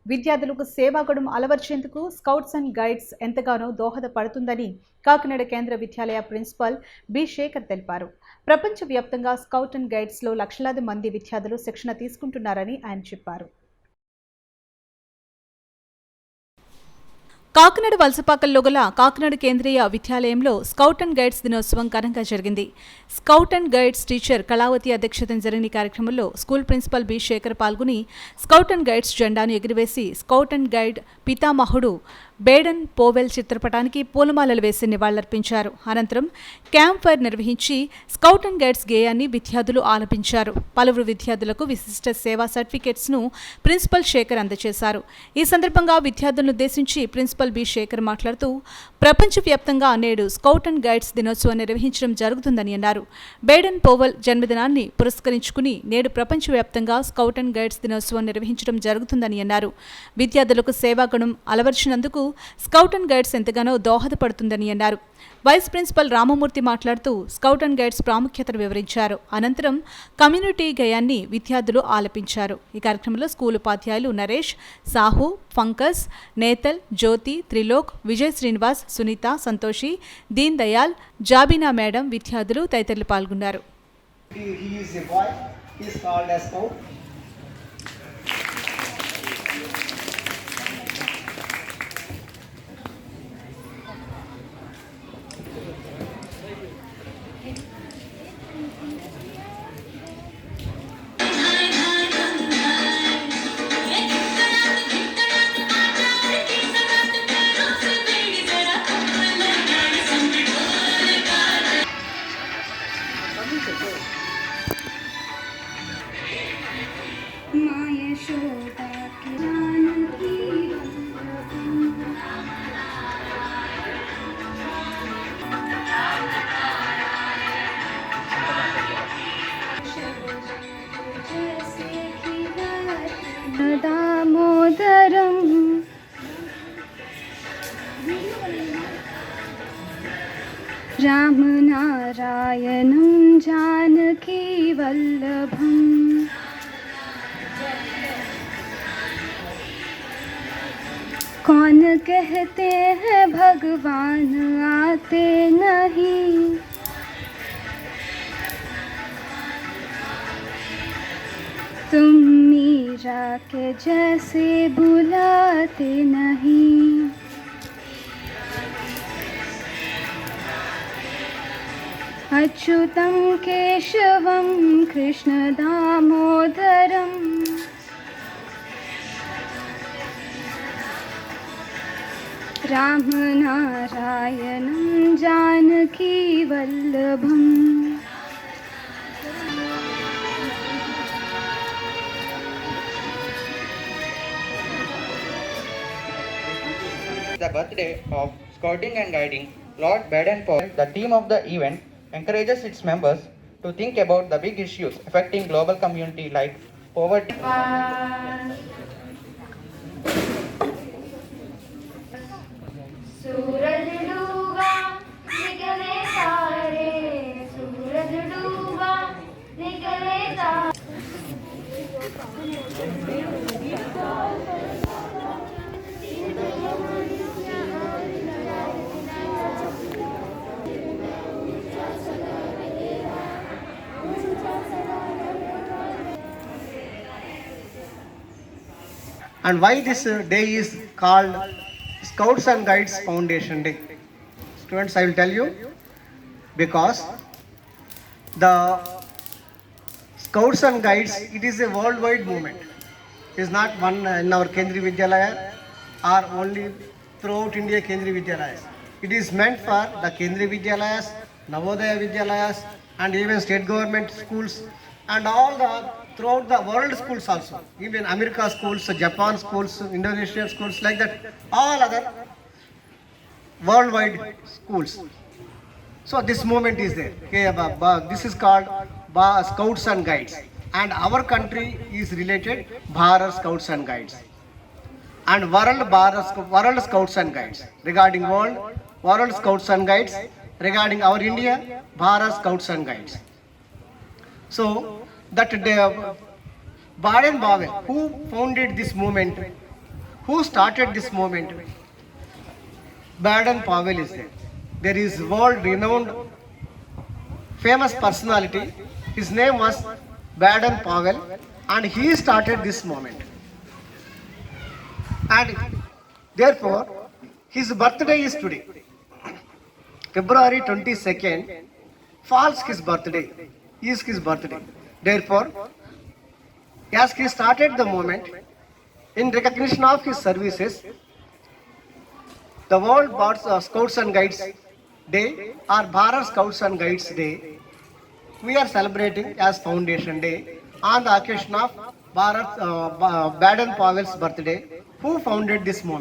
విద్యార్థులకు సేవాగుణం అలవర్చేందుకు scouts and guides ఎంతగానో దోహదపడుతుందని కాకినాడ కేంద్ర విద్యాలయ ప్రిన్సిపల్ బి శేఖర్ తెలిపారు. ప్రపంచవ్యాప్తంగా స్కౌట్ అండ్ గైడ్స్లో లక్షలాది మంది విద్యార్థులు శిక్షణ తీసుకుంటున్నారని ఆయన చెప్పారు. కాకినాడ వలసపాకల్లో గల కాకినాడ కేంద్రీయ విద్యాలయంలో స్కౌట్ అండ్ గైడ్స్ దినోత్సవం ఘనంగా జరిగింది. Scout and guides teacher Kalavathi అధ్యక్షతన జరిగిన కార్యక్రమంలో స్కూల్ ప్రిన్సిపల్ బి శేఖర్ పాల్గొని స్కౌట్ అండ్ గైడ్స్ జెండాను ఎగురవేసి స్కౌట్ అండ్ గైడ్ పితామహుడు బేడన్ పోవెల్ చిత్రపటానికి పూలమాలలు వేసి నివాళులర్పించారు. అనంతరం క్యాంప్ ఫైర్ నిర్వహించి స్కౌట్ అండ్ గైడ్స్ గేయాన్ని విద్యార్థులు ఆలపించారు. పలువురు విద్యార్థులకు విశిష్ట సేవా సర్టిఫికేట్స్ను ప్రిన్సిపల్ శేఖర్ అందజేశారు. ఈ సందర్భంగా విద్యార్థులను ఉద్దేశించి ప్రిన్సిపల్ బి శేఖర్ మాట్లాడుతూ ప్రపంచవ్యాప్తంగా నేడు స్కౌట్ అండ్ గైడ్స్ దినోత్సవం నిర్వహించడం జరుగుతుందని అన్నారు. బేడన్ పోవెల్ జన్మదినాన్ని పురస్కరించుకుని నేడు ప్రపంచవ్యాప్తంగా స్కౌట్ అండ్ గైడ్స్ దినోత్సవం నిర్వహించడం జరుగుతుందని అన్నారు. విద్యార్థులకు సేవాగుణం అలవర్చినందుకు స్కౌట్ అండ్ గైడ్స్ ఎంతగానో దోహదపడుతుందని అన్నారు. వైస్ ప్రిన్సిపల్ రామమూర్తి మాట్లాడుతూ స్కౌట్ అండ్ గైడ్స్ ప్రాముఖ్యతను వివరించారు. అనంతరం కమ్యూనిటీ గేయాన్ని విద్యార్థులు ఆలపించారు. ఈ కార్యక్రమంలో స్కూల్ ఉపాధ్యాయులు నరేష్, సాహు, పంకజ్, నేతల్, జ్యోతి, త్రిలోక్, విజయ్ శ్రీనివాస్, సునీత, సంతోషి, దీన్ దయాల్, జాబీనా మేడం, విద్యార్థులు తదితరులు పాల్గొన్నారు. దామోదరం రామనారాయణం जानकी वल्लभम कौन कहते हैं भगवान आते नहीं, तुम मीरा के जैसे बुलाते नहीं। अच्युतं केशवं Krishna दामोदरं रामनारायणं Janaki वल्लभम्। The birthday of Scouting and Guiding, Lord Baden-Powell, the theme of the event, encourages its members to think about the big issues affecting global community like poverty. सूरज डूबा निकले तारे, सूरज डूबा निकले तारे। And why this day is called Scouts and Guides Foundation Day? Students, I will tell you, because the Scouts and Guides, it is a worldwide movement. It is not one in our Kendriya Vidyalaya or only throughout India Kendriya Vidyalayas. It is meant for the Kendriya Vidyalayas, Navodaya Vidyalayas, and even state government schools and all the throughout the world schools also, even America schools, Japan schools, Indonesia schools, like that, all other worldwide schools. So this movement is there. Okay, this is called Scouts and Guides, and our country is related Bharat Scouts and Guides, and World Scouts and Guides. Regarding World Scouts and Guides, regarding our India, Bharat Scouts and Guides. So that Baden-Powell, who founded this movement, Who started this movement? Baden Powell is there. There is world-renowned famous personality. His name was Baden Powell, and he started this movement. And therefore, his birthday is today. February 22nd falls his birthday, is his birthday. Therefore, as he started the movement, in recognition of his services, the World Scouts and Guides Day or Bharat Scouts and Guides Day, we are celebrating as Foundation Day on the occasion of Baden Powell's birthday, who founded this movement.